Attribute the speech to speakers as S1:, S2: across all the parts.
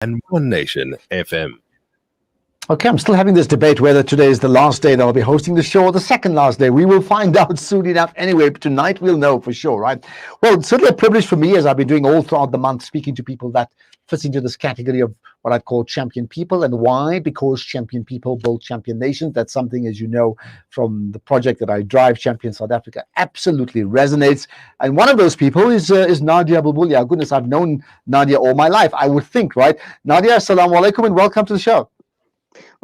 S1: and One Nation FM.
S2: Okay, I'm still having this debate whether today is the last day that I'll be hosting the show or the second last day. We will find out soon enough. Anyway, tonight we'll know for sure, right? Well, it's certainly a privilege for me, as I've been doing all throughout the month, speaking to people that fits into this category of what I'd call champion people. And why? Because champion people build champion nations. That's something, as you know, from the project that I drive, Champion South Africa, absolutely resonates. And one of those people is Nadia Bulbulia. Goodness, I've known Nadia all my life, I would think, right? Nadia, assalamu alaikum and welcome to the show.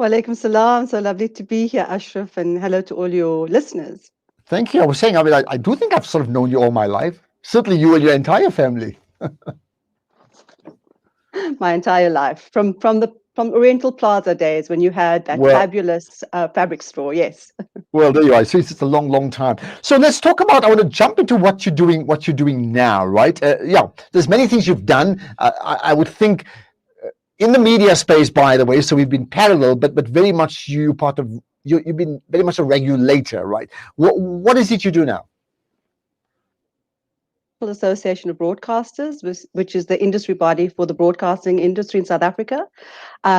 S3: Walaikum salam. So lovely to be here, Ashraf, and hello to all your listeners.
S2: Thank you. I was saying, I do think I've sort of known you all my life. Certainly you and your entire family.
S3: My entire life, from Oriental Plaza days when you had that fabulous fabric store. Yes.
S2: Well, there you are. So it's a long, long time. So let's talk about. I want to jump into what you're doing now, right? Yeah, there's many things you've done. I would think. In the media space, by the way, so we've been parallel, but very much you've been very much a regulator, right? What is it you do now?
S3: Association of Broadcasters, which is the industry body for the broadcasting industry in South Africa.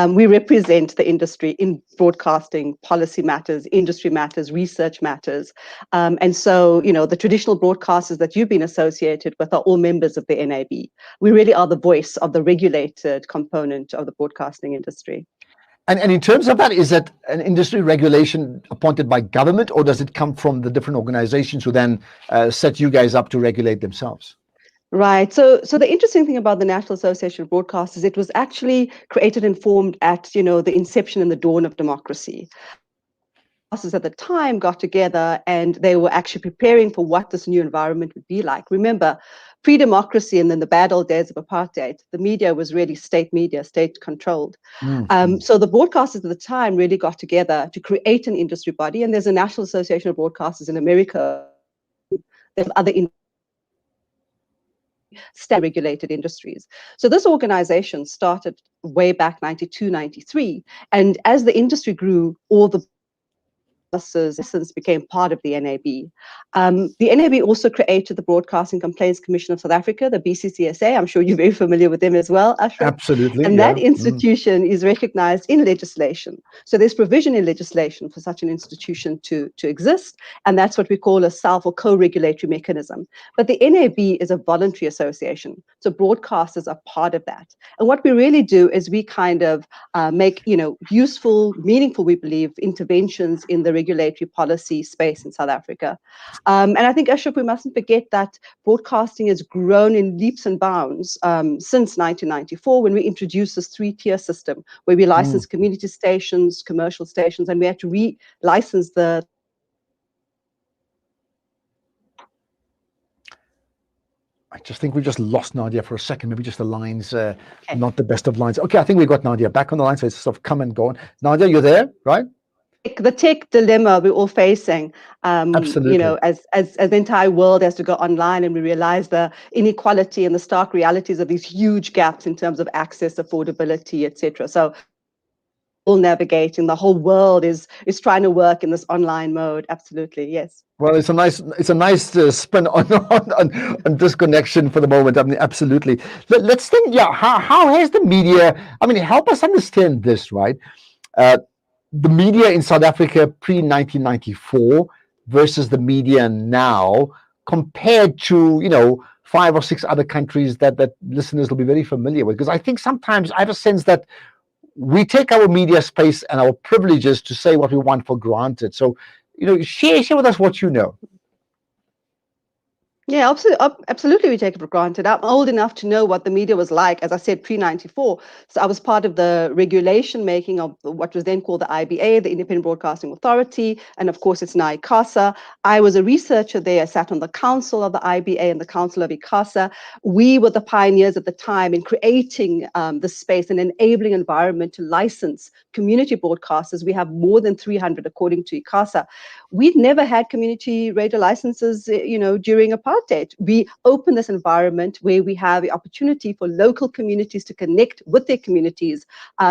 S3: We represent the industry in broadcasting policy matters, industry matters, research matters. And so, the traditional broadcasters that you've been associated with are all members of the NAB. We really are the voice of the regulated component of the broadcasting industry.
S2: And in terms of that, is that an industry regulation appointed by government, or does it come from the different organizations who then set you guys up to regulate themselves?
S3: Right. So the interesting thing about the National Association of Broadcasters, it was actually created and formed at, the inception and the dawn of democracy. Broadcasters at the time got together and they were actually preparing for what this new environment would be like. Remember, pre-democracy and then the bad old days of apartheid, the media was really state media, state controlled. So the broadcasters at the time really got together to create an industry body. And there's a National Association of Broadcasters in America. There's other state-regulated industries. So this organization started way back 92, 93. And as the industry grew, all the since became part of the NAB. The NAB also created the Broadcasting Complaints Commission of South Africa, the BCCSA. I'm sure you're very familiar with them as well, Ashraf.
S2: Absolutely.
S3: And that institution is recognized in legislation. So there's provision in legislation for such an institution to exist. And that's what we call a self or co-regulatory mechanism. But the NAB is a voluntary association. So broadcasters are part of that. And what we really do is we kind of make, useful, meaningful, we believe, interventions in the regulatory policy space in South Africa. And I think, Ashraf, we mustn't forget that broadcasting has grown in leaps and bounds since 1994, when we introduced this three-tier system where we license community stations, commercial stations, and we had to re-license the
S2: I just think we just lost Nadia for a second. Maybe just the lines, not the best of lines. Okay, I think we got Nadia back on the line, so it's sort of come and gone. Nadia, you're there, right?
S3: The tech dilemma we're all facing,
S2: Absolutely.
S3: as the entire world has to go online, and we realize the inequality and the stark realities of these huge gaps in terms of access, affordability, etc. So all navigating, the whole world is trying to work in this online mode. Absolutely, yes.
S2: Well, it's a nice spin on disconnection for the moment. I mean, absolutely. Let's think. Yeah, how has the media? I mean, help us understand this, right? The media in South Africa pre-1994 versus the media now, compared to 5 or 6 other countries that listeners will be very familiar with. Because I think sometimes I have a sense that we take our media space and our privileges to say what we want for granted. So, share with us what you know.
S3: Yeah, absolutely. We take it for granted. I'm old enough to know what the media was like, as I said, pre-94. So I was part of the regulation making of what was then called the IBA, the Independent Broadcasting Authority, and of course it's now ICASA. I was a researcher there. I sat on the council of the IBA and the council of ICASA. We were the pioneers at the time in creating the space and enabling environment to license community broadcasters. We have more than 300 according to ICASA. We'd never had community radio licenses, during apartheid. start date, we open this environment where we have the opportunity for local communities to connect with their communities,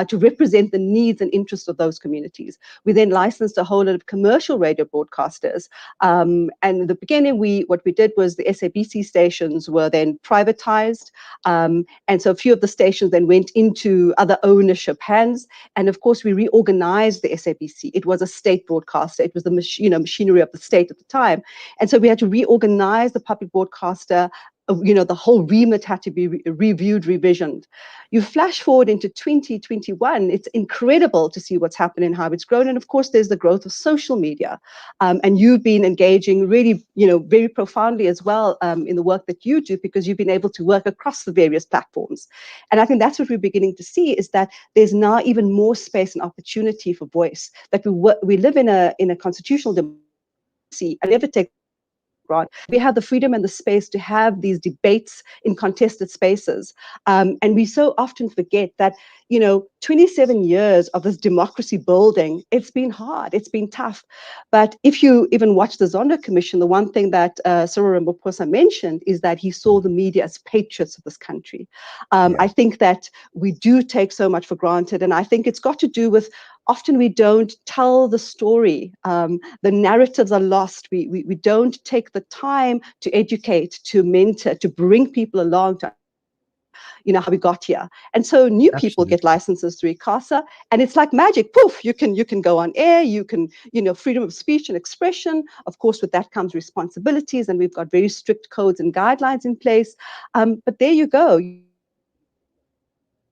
S3: to represent the needs and interests of those communities. We then licensed a whole lot of commercial radio broadcasters. And in the beginning, what we did was the SABC stations were then privatized. And so a few of the stations then went into other ownership hands. And of course, we reorganized the SABC. It was a state broadcaster. It was the machinery of the state at the time. And so we had to reorganize the public broadcaster. The whole remit had to be reviewed, revisioned. You flash forward into 2021, it's incredible to see what's happened and how it's grown. And of course, there's the growth of social media. And you've been engaging really, very profoundly as well in the work that you do, because you've been able to work across the various platforms. And I think that's what we're beginning to see, is that there's now even more space and opportunity for voice, that we live in a constitutional democracy. I never take right. We have the freedom and the space to have these debates in contested spaces. And we so often forget that, 27 years of this democracy building, it's been hard, it's been tough. But if you even watch the Zondo Commission, the one thing that Cyril Ramaphosa mentioned is that he saw the media as patriots of this country. I think that we do take so much for granted. And I think it's got to do with often we don't tell the story. The narratives are lost. We don't take the time to educate, to mentor, to bring people along to how we got here. And so new people get licenses through ICASA, and it's like magic. Poof, you can go on air, you can, freedom of speech and expression. Of course, with that comes responsibilities, and we've got very strict codes and guidelines in place. But there you go.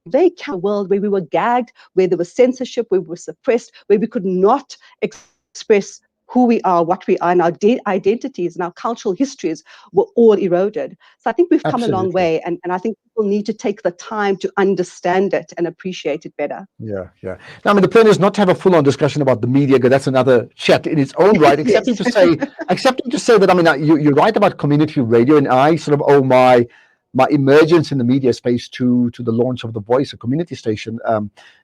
S3: Very world where we were gagged, where there was censorship, where we were suppressed, where we could not express who we are, what we are, and our identities and our cultural histories were all eroded. So I think we've come a long way, and I think people need to take the time to understand it and appreciate it better.
S2: Yeah. Now, the plan is not to have a full-on discussion about the media, because that's another chat in its own right, excepting to say that, you're right about community radio, and I sort of owe my emergence in the media space to the launch of The Voice, a community station,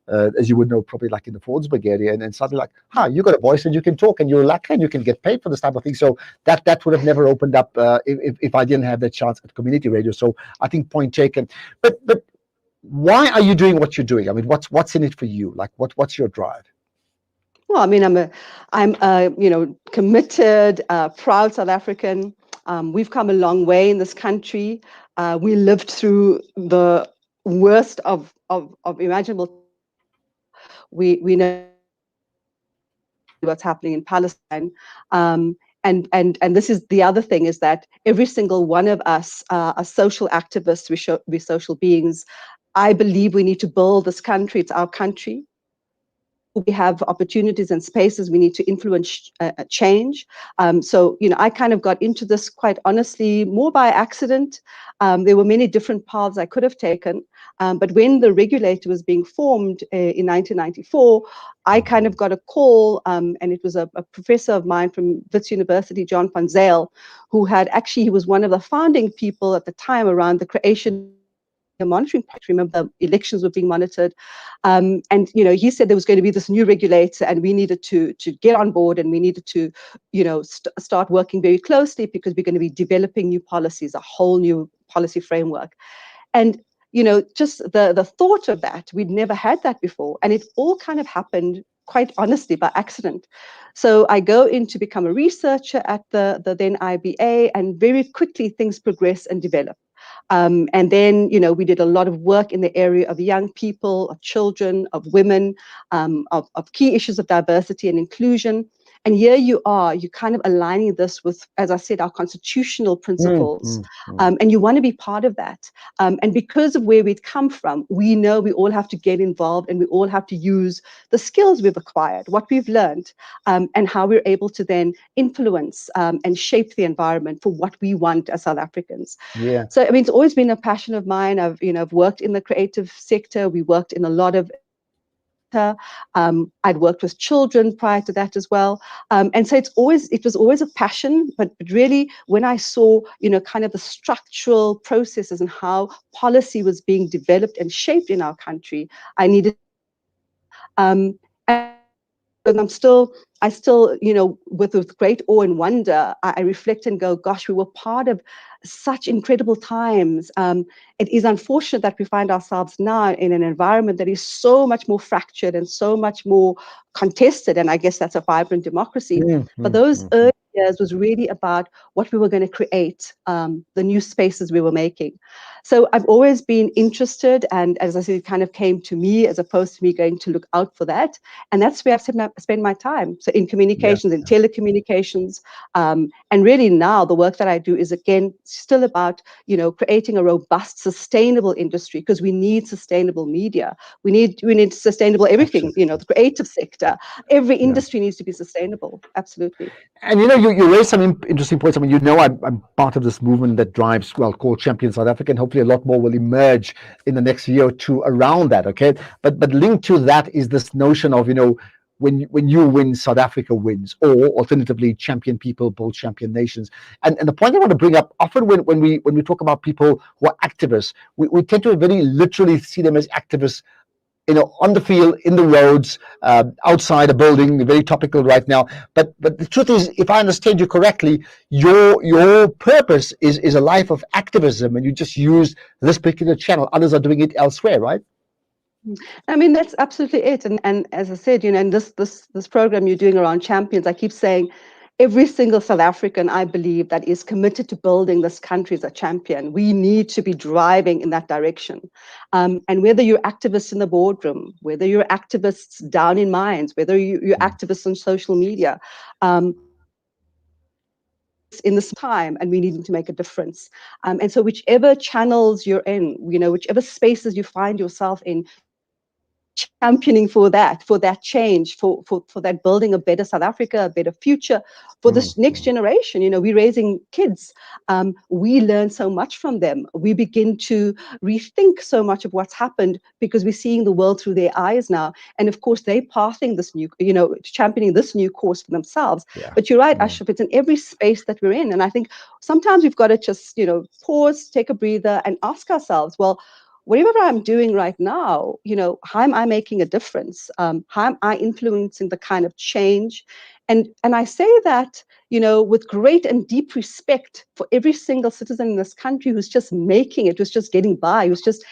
S2: as you would know, probably like in the Fordsburg area, and suddenly you got a voice and you can talk and you're lucky and you can get paid for this type of thing. So that would have never opened up if I didn't have that chance at community radio. So I think point taken. But why are you doing what you're doing? What's in it for you? What's your drive?
S3: Well, I'm a committed, proud South African. We've come a long way in this country. We lived through the worst of imaginable. We know what's happening in Palestine. And this is the other thing, is that every single one of us are social activists. We're social beings. I believe we need to build this country. It's our country. We have opportunities and spaces. We need to influence change. So, I kind of got into this quite honestly more by accident. There were many different paths I could have taken. But when the regulator was being formed in 1994, I kind of got a call, and it was a professor of mine from Wits University, John van Zyl, who he was one of the founding people at the time around the creation monitoring. Remember, the elections were being monitored, and he said there was going to be this new regulator, and we needed to get on board, and we needed to start working very closely, because we're going to be developing new policies, a whole new policy framework. And just the thought of that, we'd never had that before, and it all kind of happened quite honestly by accident. So I go in to become a researcher at the then IBA, and very quickly things progress and develop. And then, we did a lot of work in the area of young people, of children, of women, of key issues of diversity and inclusion. And here you kind of aligning this with, as I said, our constitutional principles. And you want to be part of that. And because of where we'd come from, we know we all have to get involved, and we all have to use the skills we've acquired, what we've learned, and how we're able to then influence and shape the environment for what we want as South Africans.
S2: Yeah.
S3: So, it's always been a passion of mine. I've worked in the creative sector. We worked in a lot of I'd worked with children prior to that as well. And so it was always a passion, but really when I saw, kind of the structural processes and how policy was being developed and shaped in our country, I needed, and I still, with great awe and wonder, I reflect and go, gosh, we were part of such incredible times. It is unfortunate that we find ourselves now in an environment that is so much more fractured and so much more contested. And I guess that's a vibrant democracy. But those early years was really about what we were going to create, the new spaces we were making. So I've always been interested, and as I said, it kind of came to me as opposed to me going to look out for that. And that's where I've spent my time. So in communications, in telecommunications, and really now the work that I do is again still about creating a robust, sustainable industry, because we need sustainable media. We need sustainable everything. The creative sector, every industry needs to be sustainable. Absolutely.
S2: And you raised some interesting points. I mean, I'm part of this movement that drives, called Champion South Africa, and hopefully a lot more will emerge in the next year or two around that. Okay, but linked to that is this notion of when you win, South Africa wins, or alternatively, champion people build champion nations. And the point I want to bring up, often when we talk about people who are activists, we tend to very literally see them as activists, on the field, in the roads, outside a building, very topical right now. But the truth is, if I understand you correctly, your purpose is a life of activism, and you just use this particular channel. Others are doing it elsewhere, right?
S3: I mean, that's absolutely it. And as I said, in this program you're doing around champions, I keep saying, every single South African, I believe, that is committed to building this country as a champion, we need to be driving in that direction. And whether you're activists in the boardroom, whether you're activists down in mines, whether you're activists on social media, in this time, and we need to make a difference. And so whichever channels you're in, whichever spaces you find yourself in, championing for that change, for that building a better South Africa, a better future for this next generation. We're raising kids. We learn so much from them. We begin to rethink so much of what's happened because we're seeing the world through their eyes now. And of course, they're pathing this new, championing this new course for themselves. Yeah. But you're right, Ashraf, it's in every space that we're in. And I think sometimes we've got to just, pause, take a breather, and ask ourselves, well, whatever I'm doing right now, how am I making a difference? How am I influencing the kind of change? And I say that, with great and deep respect for every single citizen in this country who's just making it, who's just getting by, who's just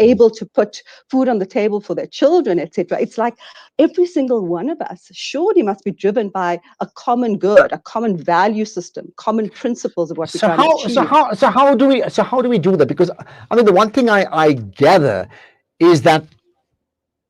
S3: able to put food on the table for their children, etc. It's like every single one of us surely must be driven by a common good, a common value system, common principles of what we're trying to achieve.
S2: So how do we do that? Because I mean, the one thing I gather is that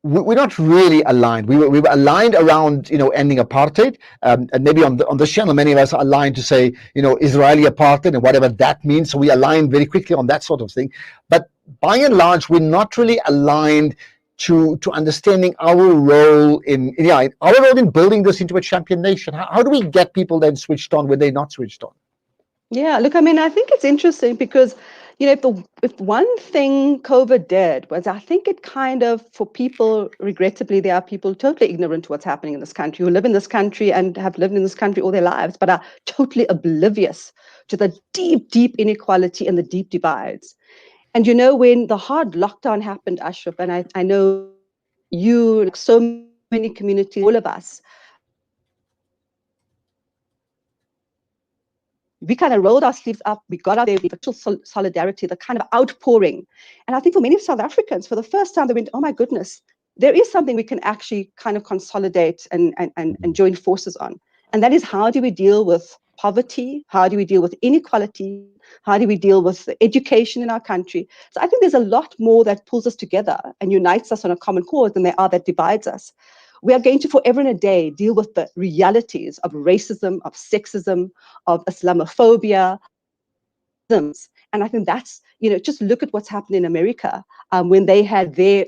S2: we're not really aligned. We were aligned around ending apartheid, and maybe on this channel many of us are aligned to say Israeli apartheid and whatever that means. So we align very quickly on that sort of thing. But by and large, we're not really aligned to understanding our role in building this into a champion nation. How do we get people then switched on when they're not switched on?
S3: Yeah, look, I mean, I think it's interesting because, if one thing COVID did was, I think it kind of, for people, regrettably, there are people totally ignorant to what's happening in this country, who live in this country and have lived in this country all their lives, but are totally oblivious to the deep, deep inequality and the deep divides. And, when the hard lockdown happened, Ashraf, and I know you, like so many communities, all of us, we kind of rolled our sleeves up, we got out there, we virtual solidarity, the kind of outpouring. And I think for many South Africans, for the first time, they went, oh my goodness, there is something we can actually kind of consolidate and join forces on. And that is, how do we deal with poverty? How do we deal with inequality? How do we deal with education in our country? So I think there's a lot more that pulls us together and unites us on a common cause than there are that divides us. We are going to forever and a day deal with the realities of racism, of sexism, of Islamophobia. And I think that's, just look at what's happened in America when they had their,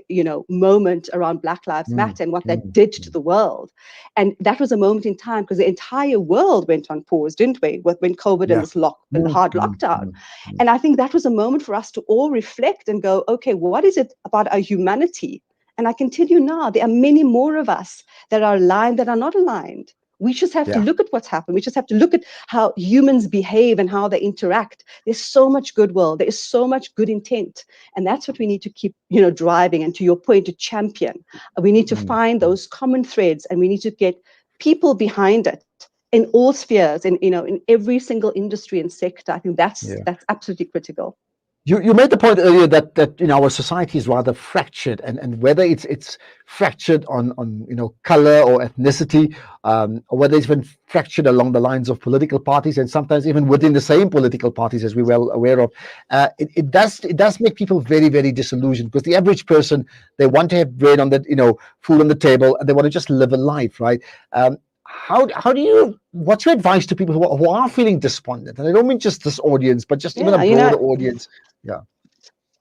S3: moment around Black Lives Matter and what that did to the world. And that was a moment in time because the entire world went on pause, didn't we, when COVID and this hard lockdown. And I think that was a moment for us to all reflect and go, okay, what is it about our humanity? And I can tell you now, there are many more of us that are aligned that are not aligned. We just have to
S2: Yeah.
S3: look at what's happened. We just have to look at how humans behave and how they interact. There's so much goodwill. There is so much good intent. And that's what we need to keep, driving. And to your point, to champion. We need to find those common threads, and we need to get people behind it in all spheres, in every single industry and sector. I think that's absolutely critical.
S2: You made the point earlier that our society is rather fractured, and whether it's fractured on color or ethnicity, or whether it's been fractured along the lines of political parties, and sometimes even within the same political parties, as we're well aware of, it does make people very, very disillusioned, because the average person, they want to have bread on the food on the table, and they want to just live a life, right? How do you? What's your advice to people who are feeling despondent? And I don't mean just this audience, but just even a broader audience. Yeah.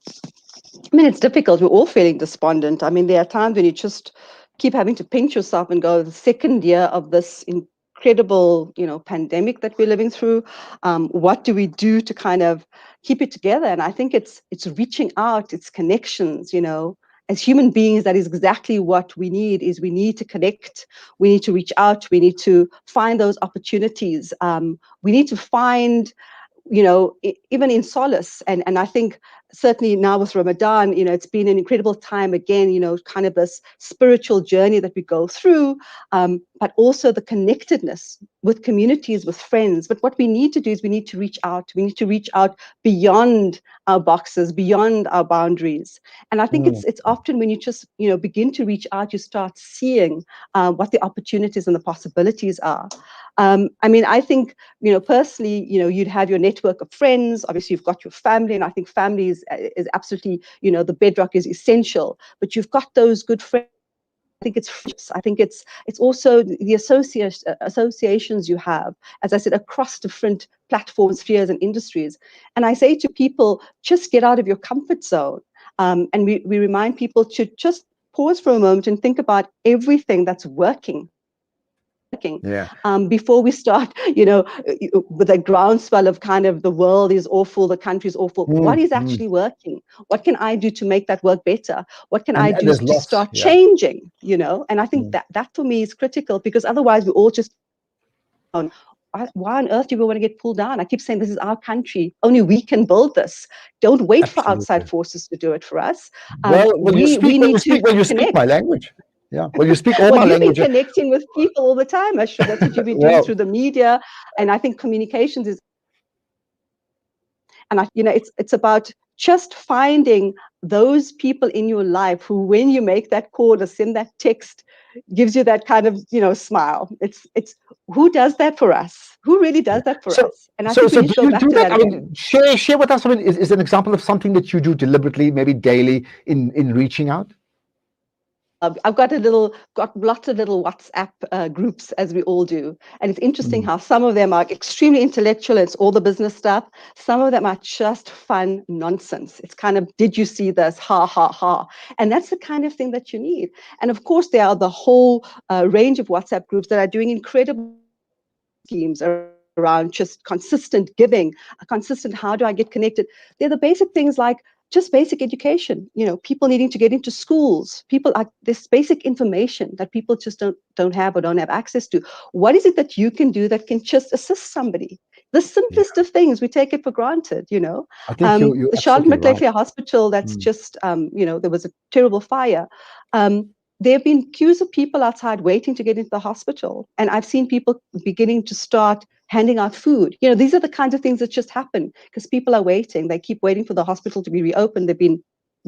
S3: I mean, it's difficult. We're all feeling despondent. I mean, there are times when you just keep having to pinch yourself and go, the second year of this incredible, pandemic that we're living through. What do we do to kind of keep it together? And I think it's reaching out, it's connections, As human beings, that is exactly what we need. Is we need to connect, we need to reach out, we need to find those opportunities. We need to find, even in solace. And I think certainly now with Ramadan, it's been an incredible time again, kind of this spiritual journey that we go through, but also the connectedness with communities, with friends. But what we need to do is we need to reach out. We need to reach out beyond our boxes, beyond our boundaries. And I think it's often when you just, begin to reach out, you start seeing what the opportunities and the possibilities are. I mean, I think, personally, you'd have your network of friends. Obviously, you've got your family, and I think family is absolutely, the bedrock is essential. But you've got those good friends. I think it's also the associations you have, as I said, across different platforms, spheres, and industries. And I say to people, just get out of your comfort zone. And we remind people to just pause for a moment and think about everything that's working. Before we start, with a groundswell of kind of the world is awful, the country is awful. What is actually working? What can I do to make that work better? What can I do to start changing? And I think that for me is critical, because otherwise we all just, why on earth do we want to get pulled down? I keep saying this is our country. Only we can build this. Don't wait for outside forces to do it for us. We need to connect.
S2: My language. Yeah, well, you speak all my
S3: you've
S2: language.
S3: Been connecting with people all the time, Ashraf. That's what you've been doing through the media, and I think communications is. And it's about just finding those people in your life who, when you make that call or send that text, gives you that kind of smile. It's who does that for us? Who really does that for us? And I think we need to go back to that.
S2: I mean, share with us. I mean, is an example of something that you do deliberately, maybe daily, in reaching out?
S3: I've got lots of little WhatsApp groups, as we all do. And it's interesting how some of them are extremely intellectual. It's all the business stuff. Some of them are just fun nonsense. It's kind of, did you see this? Ha, ha, ha. And that's the kind of thing that you need. And of course, there are the whole range of WhatsApp groups that are doing incredible schemes around just consistent giving, consistent, how do I get connected? They're the basic things like just basic education, people needing to get into schools, this basic information that people just don't have or don't have access to. What is it that you can do that can just assist somebody? The simplest of things, we take it for granted,
S2: I think you're
S3: the Charlotte
S2: right.
S3: McLeafy Hospital, that's just, there was a terrible fire. There have been queues of people outside waiting to get into the hospital. And I've seen people beginning to start handing out food. These are the kinds of things that just happen because people are waiting. They keep waiting for the hospital to be reopened. There've been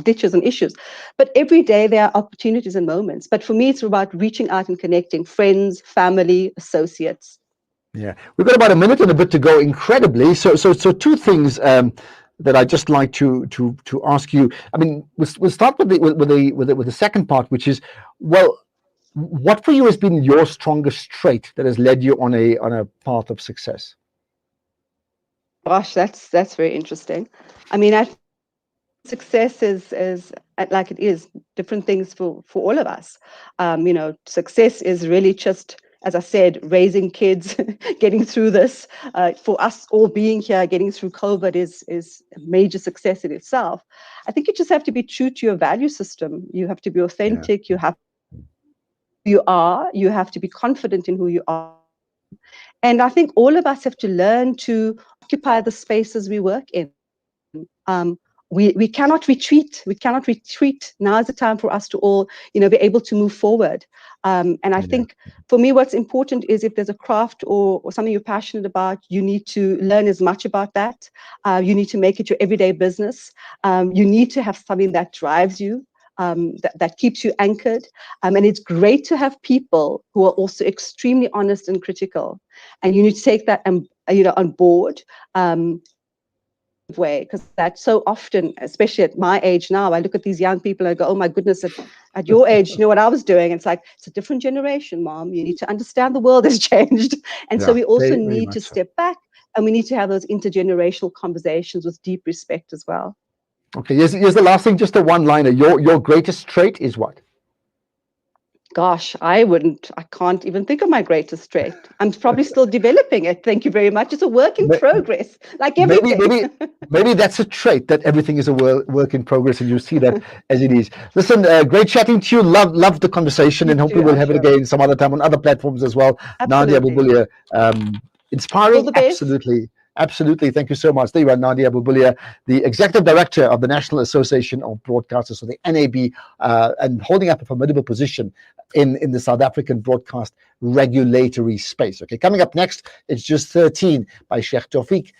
S3: ditches and issues. But every day there are opportunities and moments. But for me, it's about reaching out and connecting friends, family, associates.
S2: Yeah, we've got about a minute and a bit to go, incredibly. So two things that I'd just like to ask you. I mean, we'll start with the second part, which is, well, what for you has been your strongest trait that has led you on a path of success?
S3: Gosh, that's very interesting. I mean, success is like it is different things for all of us. Success is really just, as I said, raising kids, getting through this. For us all being here, getting through COVID is a major success in itself. I think you just have to be true to your value system. You have to be authentic. You have to be confident in who you are. And I think all of us have to learn to occupy the spaces we work in. We cannot retreat. We cannot retreat. Now is the time for us to all, be able to move forward. And I think for me, what's important is if there's a craft or something you're passionate about, you need to learn as much about that. You need to make it your everyday business. You need to have something that drives you, that keeps you anchored. And it's great to have people who are also extremely honest and critical. And you need to take that on board. Way, because that's so often, especially at my age now, I look at these young people and I go, oh my goodness, at your age, you know what I was doing? It's like, it's a different generation, Mom. You need to understand the world has changed. And so we also need to step back, and we need to have those intergenerational conversations with deep respect as well.
S2: Okay, here's the last thing, just a one-liner. Your greatest trait is what?
S3: Gosh, I can't even think of my greatest trait. I'm probably still developing it. Thank you very much. It's a work in progress, like everything.
S2: Maybe that's a trait, that everything is a work in progress, and you see that as it is. Listen, great chatting to you. Love the conversation, and hopefully we'll have it again some other time on other platforms as well.
S3: Absolutely.
S2: Nadia Bulbulia, inspiring, absolutely. Thank you so much. There you are, Nadia Bulbulia, the Executive Director of the National Association of Broadcasters, so the NAB, and holding up a formidable position in the South African broadcast regulatory space. Okay, coming up next, it's Just 13 by Sheikh Tawfiq